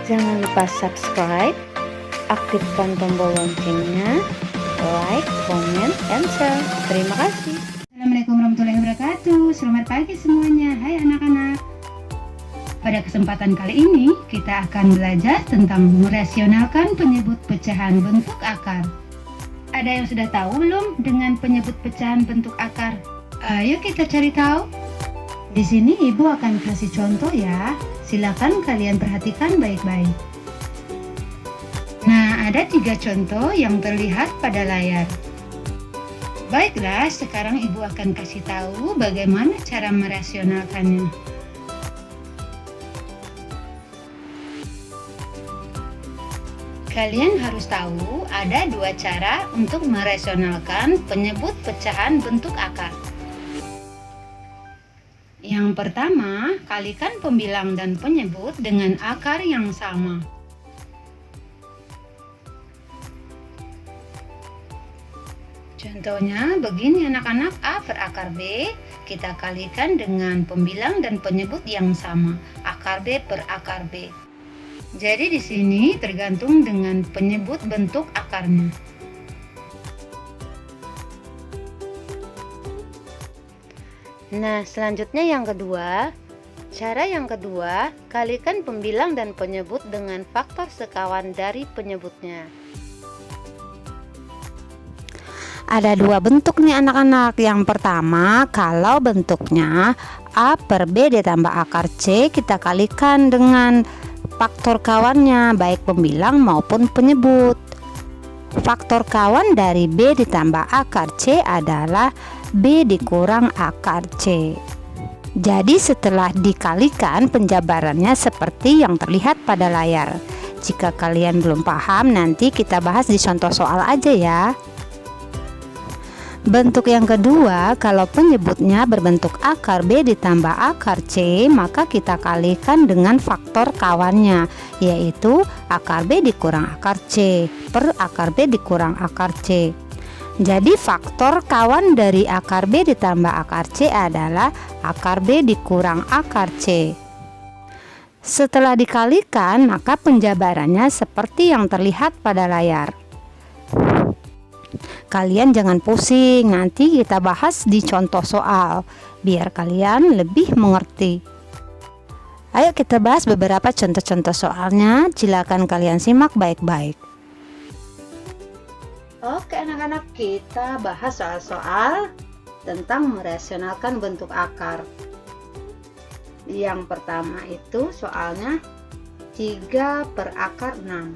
Jangan lupa subscribe, aktifkan tombol loncengnya, like, comment, and share. Terima kasih. Assalamualaikum warahmatullahi wabarakatuh. Selamat pagi semuanya. Hai anak-anak. Pada kesempatan kali ini kita akan belajar tentang merasionalkan penyebut pecahan bentuk akar. Ada yang sudah tahu belum dengan penyebut pecahan bentuk akar? Ayo kita cari tahu. Di sini ibu akan kasih contoh ya. Silakan kalian perhatikan baik-baik. Nah, ada 3 contoh yang terlihat pada layar. Baiklah, sekarang ibu akan kasih tahu bagaimana cara merasionalkannya. Kalian harus tahu ada 2 cara untuk merasionalkan penyebut pecahan bentuk akar. Yang pertama, kalikan pembilang dan penyebut dengan akar yang sama. Contohnya begini anak-anak, A per akar B kita kalikan dengan pembilang dan penyebut yang sama, akar B per akar B. Jadi di sini tergantung dengan penyebut bentuk akarnya. Nah, selanjutnya yang kedua. Cara yang kedua, kalikan pembilang dan penyebut dengan faktor sekawan dari penyebutnya. Ada 2 bentuk nih anak-anak. Yang pertama, kalau bentuknya A per B ditambah akar C, kita kalikan dengan faktor kawannya, baik pembilang maupun penyebut. Faktor kawan dari B ditambah akar C adalah B dikurang akar C. Jadi setelah dikalikan, penjabarannya seperti yang terlihat pada layar. Jika kalian belum paham, nanti kita bahas di contoh soal aja ya. Bentuk yang kedua, kalau penyebutnya berbentuk akar B ditambah akar C, maka kita kalikan dengan faktor kawannya, yaitu akar B dikurang akar C per akar B dikurang akar C. Jadi faktor kawan dari akar B ditambah akar C adalah akar B dikurang akar C. Setelah dikalikan, maka penjabarannya seperti yang terlihat pada layar. Kalian jangan pusing, nanti kita bahas di contoh soal biar kalian lebih mengerti. Ayo kita bahas beberapa contoh-contoh soalnya. Silakan kalian simak baik-baik. Oke anak-anak, kita bahas soal-soal tentang merasionalkan bentuk akar. Yang pertama itu soalnya 3 per akar 6.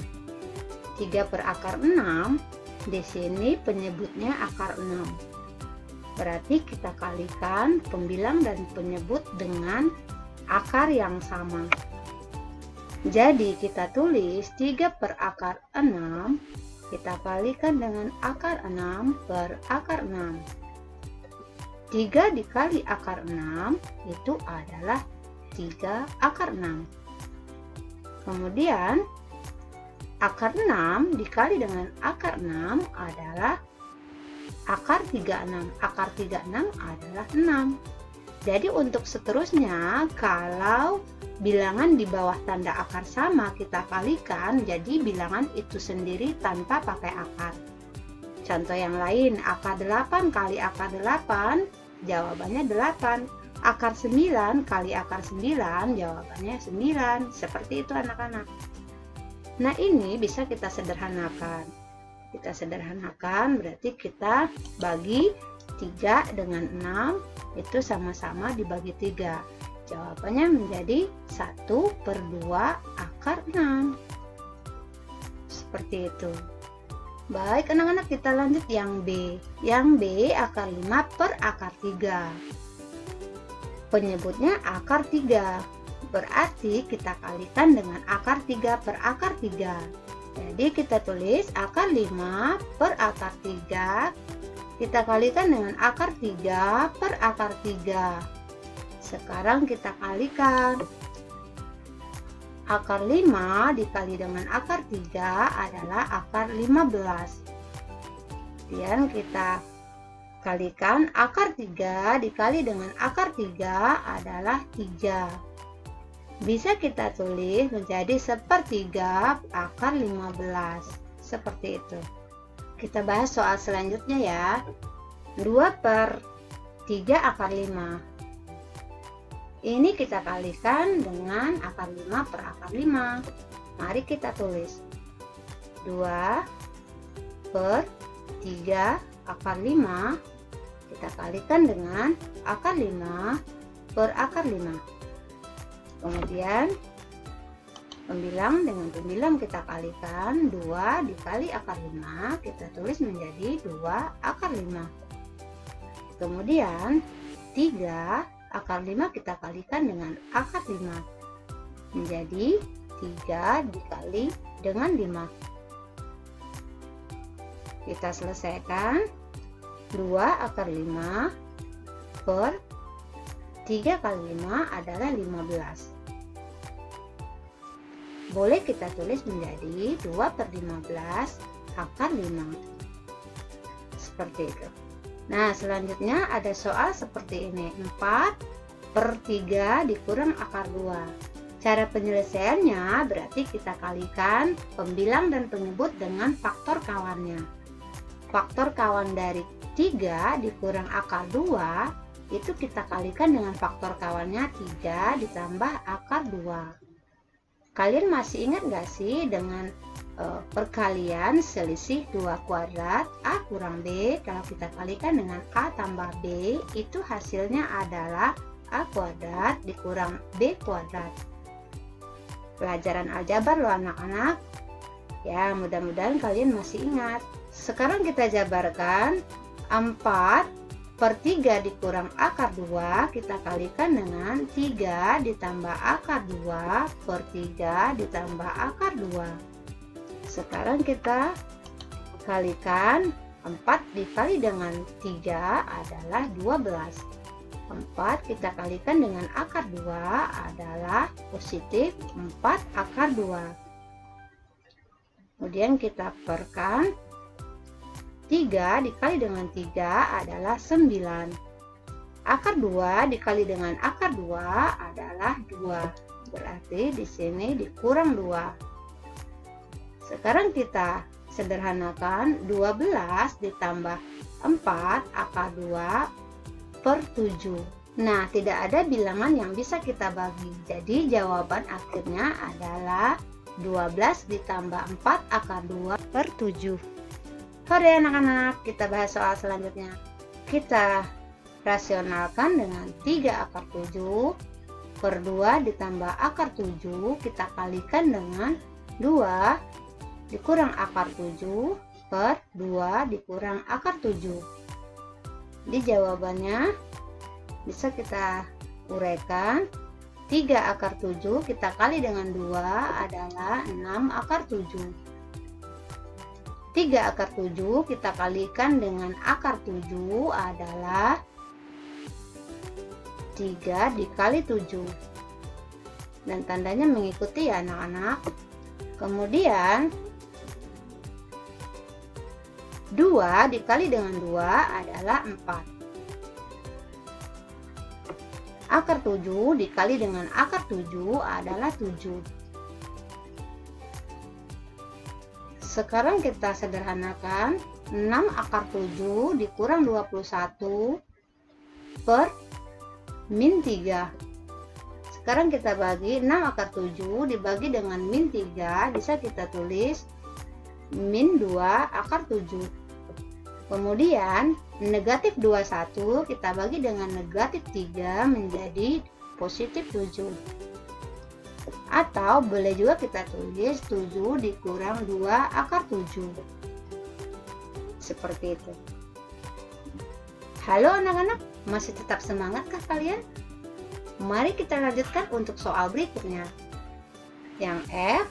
3 per akar 6, di sini penyebutnya akar 6. Berarti kita kalikan pembilang dan penyebut dengan akar yang sama. Jadi kita tulis 3 per akar 6, kita kalikan dengan akar 6 per akar 6. 3 dikali akar 6 itu adalah 3 akar 6. Kemudian akar 6 dikali dengan akar 6 adalah akar 36. Akar 36 adalah 6. Jadi untuk seterusnya, kalau bilangan di bawah tanda akar sama kita kalikan, jadi bilangan itu sendiri tanpa pakai akar. Contoh yang lain, akar 8 kali akar 8, jawabannya 8. Akar 9 kali akar 9, jawabannya 9. Seperti itu anak-anak. Nah, ini bisa kita sederhanakan. Kita sederhanakan berarti kita bagi 3 dengan 6, itu sama-sama dibagi 3. Jawabannya menjadi 1 per 2 akar 6. Seperti itu. Baik anak-anak, kita lanjut yang B. Yang B akar 5 per akar 3. Penyebutnya akar 3. Berarti kita kalikan dengan akar 3 per akar 3. Jadi kita tulis akar 5 per akar 3, kita kalikan dengan akar 3 per akar 3. Sekarang kita kalikan. Akar 5 dikali dengan akar 3 adalah akar 15. Kemudian kita kalikan akar 3 dikali dengan akar 3 adalah 3. bisa kita tulis menjadi 1/3 akar 15. Seperti itu. Kita bahas soal selanjutnya ya. 2/3 akar 5. Ini kita kalikan dengan akar 5 per akar 5. Mari kita tulis. 2/3 akar 5 kita kalikan dengan akar 5 per akar 5. Kemudian pembilang dengan pembilang kita kalikan. 2 dikali akar 5 kita tulis menjadi 2 akar 5. Kemudian 3 akar 5 kita kalikan dengan akar 5 menjadi 3 dikali dengan 5. Kita selesaikan. 2 akar 5 per 3 kali 5 adalah 15. Boleh kita tulis menjadi 2/15 akar 5. Seperti itu. Nah, selanjutnya ada soal seperti ini. 4/3 dikurang akar 2. Cara penyelesaiannya berarti kita kalikan pembilang dan penyebut dengan faktor kawannya. Faktor kawan dari 3 dikurang akar 2 itu kita kalikan dengan faktor kawannya 3 ditambah akar 2. Kalian masih ingat gak sih dengan perkalian selisih 2 kuadrat A kurang B? Kalau kita kalikan dengan A tambah B, itu hasilnya adalah A kuadrat dikurang B kuadrat. Pelajaran aljabar loh anak-anak. Ya, mudah-mudahan kalian masih ingat. Sekarang kita jabarkan. 4/3 dikurang akar 2 kita kalikan dengan 3 ditambah akar 2 per 3 ditambah akar 2. Sekarang kita kalikan. 4 dikali dengan 3 adalah 12. 4 kita kalikan dengan akar 2 adalah positif 4 akar 2. Kemudian kita perkan. 3 dikali dengan 3 adalah 9. Akar 2 dikali dengan akar 2 adalah 2. Berarti di sini dikurang 2. Sekarang kita sederhanakan. 12 ditambah 4 akar 2 per 7. Nah, tidak ada bilangan yang bisa kita bagi. Jadi jawaban akhirnya adalah 12 ditambah 4 akar 2 per 7. Oke anak-anak, kita bahas soal selanjutnya. Kita rasionalkan dengan 3 akar 7 per 2 ditambah akar 7 kita kalikan dengan 2 dikurang akar 7 per 2 dikurang akar 7. Di jawabannya bisa kita uraikan. 3 akar 7 kita kali dengan 2 adalah 6 akar 7. 3 akar 7 kita kalikan dengan akar 7 adalah 3 dikali 7. Dan tandanya mengikuti ya anak-anak. Kemudian 2 dikali dengan 2 adalah 4. Akar 7 dikali dengan akar 7 adalah 7. Sekarang kita sederhanakan. 6 akar 7 dikurang 21 per min 3. Sekarang kita bagi 6 akar 7 dibagi dengan min 3, bisa kita tulis min 2 akar 7. Kemudian negatif 21 kita bagi dengan negatif 3 menjadi positif 7. Atau boleh juga kita tulis 7 dikurang 2 akar 7. Seperti itu. Halo anak-anak, masih tetap semangatkah kalian? Mari kita lanjutkan untuk soal berikutnya. Yang F,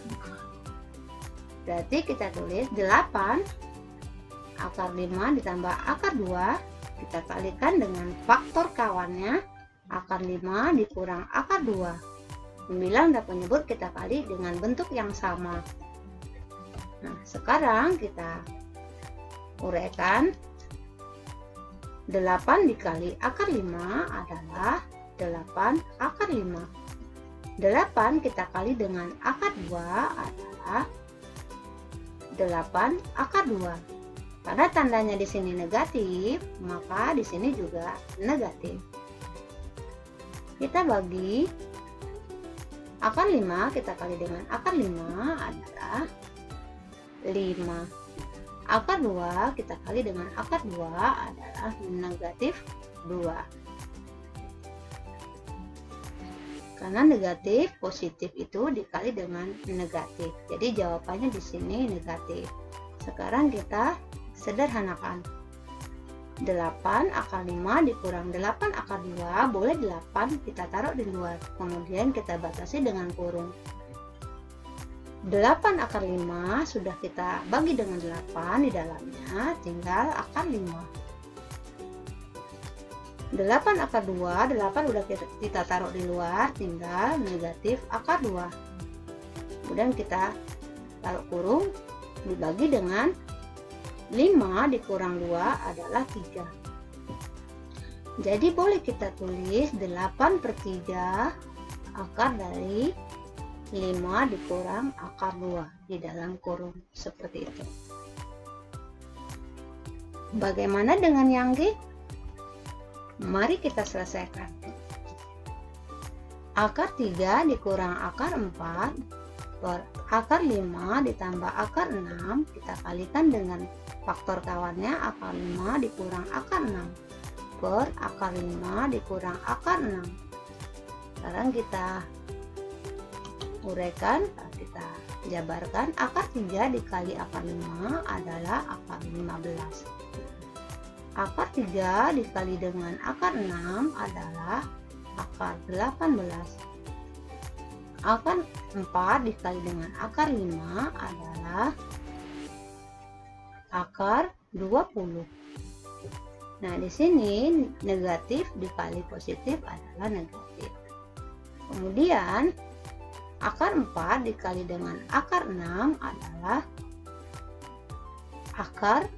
berarti kita tulis 8 akar 5 ditambah akar 2 kita kalikan dengan faktor kawannya akar 5 dikurang akar 2. Pembilang dan penyebut kita kali dengan bentuk yang sama. Nah, sekarang kita uraikan. 8 dikali akar 5 adalah 8 akar 5. 8 kita kali dengan akar 2 adalah 8 akar 2. Karena tandanya di sini negatif, maka di sini juga negatif. Kita bagi akar 5 kita kali dengan akar 5 adalah 5. Akar 2 kita kali dengan akar 2 adalah negatif 2. Karena negatif, positif itu dikali dengan negatif. Jadi jawabannya di sini negatif. Sekarang kita sederhanakan. 8 akar 5 dikurang 8 akar 2, boleh 8 kita taruh di luar. Kemudian kita batasi dengan kurung. 8 akar 5 sudah kita bagi dengan 8, di dalamnya tinggal akar 5. 8 akar 2, 8 udah kita taruh di luar, tinggal negatif akar 2. Kemudian kita taruh kurung, dibagi dengan 5 dikurang 2 adalah 3. Jadi boleh kita tulis 8/3 akar dari 5 dikurang akar 2 di dalam kurung, seperti itu. Bagaimana dengan yang G? Mari kita selesaikan. Akar 3 dikurang akar 4 per akar 5 ditambah akar 6, kita kalikan dengan faktor kawannya akar 5 dikurang akar 6 per akar 5 dikurang akar 6. Sekarang kita uraikan, kita jabarkan. Akar 3 dikali akar 5 adalah akar 15. Akar 3 dikali dengan akar 6 adalah akar 18. Akar 4 dikali dengan akar 5 adalah akar 20. Nah, di sini negatif dikali positif adalah negatif. Kemudian akar 4 dikali dengan akar 6 adalah akar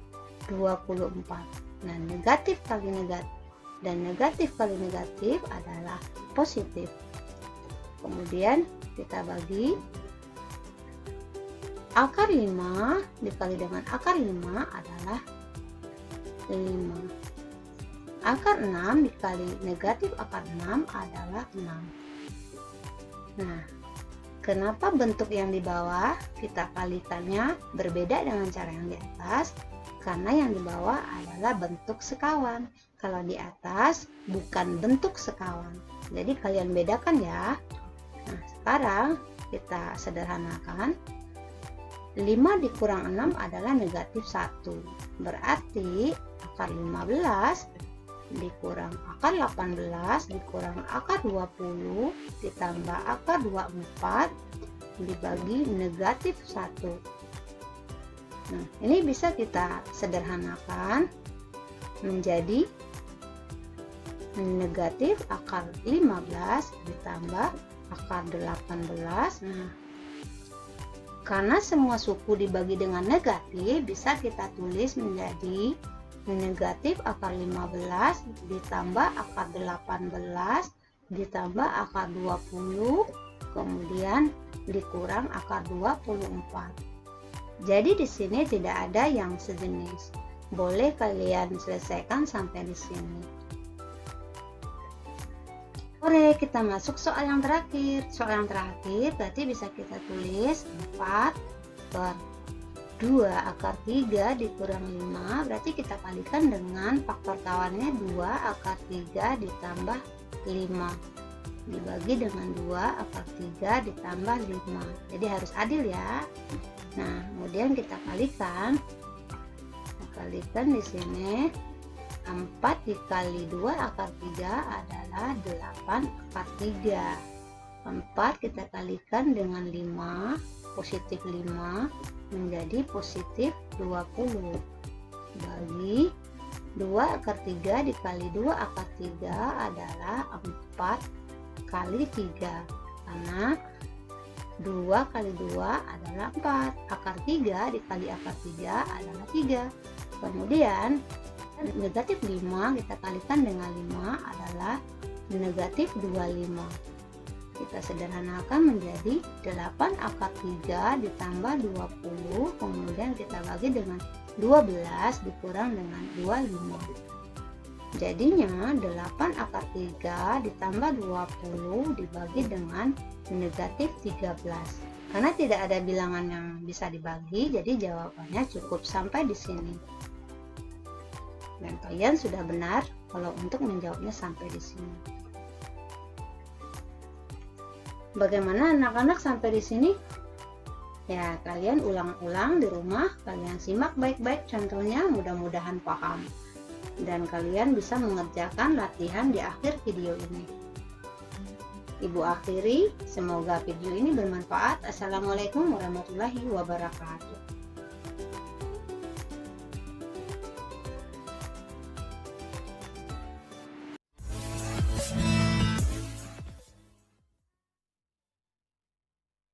24. Nah, negatif kali negatif dan negatif kali negatif adalah positif. Kemudian kita bagi akar 5 dikali dengan akar 5 adalah 5. Akar 6 dikali negatif akar 6 adalah 6. Nah, kenapa bentuk yang di bawah kita kalikannya berbeda dengan cara yang di atas? Karena yang di bawah adalah bentuk sekawan. Kalau di atas bukan bentuk sekawan. Jadi kalian bedakan ya. Nah, sekarang kita sederhanakan. 5 dikurang 6 adalah negatif 1. Berarti akar 15 dikurang akar 18 dikurang akar 20 ditambah akar 24 dibagi negatif 1. Nah, ini bisa kita sederhanakan menjadi negatif akar 15 ditambah akar 18. Nah, karena semua suku dibagi dengan negatif, bisa kita tulis menjadi negatif akar 15 ditambah akar 18 ditambah akar 20 kemudian dikurang akar 24. Jadi di sini tidak ada yang sejenis. Boleh kalian selesaikan sampai di sini. Oke, kita masuk soal yang terakhir. Soal yang terakhir berarti bisa kita tulis 4 per 2 akar 3 dikurang 5, berarti kita kalikan dengan faktor kawannya 2 akar 3 ditambah 5 dibagi dengan 2 akar 3 ditambah 5. Jadi harus adil ya. Nah, kemudian kita kalikan. Di sini 4 dikali 2 akar 3 adalah 8 akar 3. 4 kita kalikan dengan 5, positif 5 menjadi positif 20 bagi 2 akar 3 dikali 2 akar 3 adalah 4 kali 3, karena 2 kali 2 adalah 4, akar 3 dikali akar 3 adalah 3. Kemudian negatif 5 kita kalikan dengan 5 adalah negatif 25. Kita sederhanakan menjadi 8 akar 3 ditambah 20, kemudian kita bagi dengan 12 dikurang dengan 25. Jadinya 8 akar 3 ditambah 20 dibagi dengan negatif 13. Karena tidak ada bilangan yang bisa dibagi, jadi jawabannya cukup sampai di sini. Dan kalian sudah benar kalau untuk menjawabnya sampai di sini. Bagaimana anak-anak sampai di sini? Ya, kalian ulang-ulang di rumah, kalian simak baik-baik contohnya, mudah-mudahan paham. Dan kalian bisa mengerjakan latihan di akhir video ini. Ibu akhiri, semoga video ini bermanfaat. Assalamualaikum warahmatullahi wabarakatuh.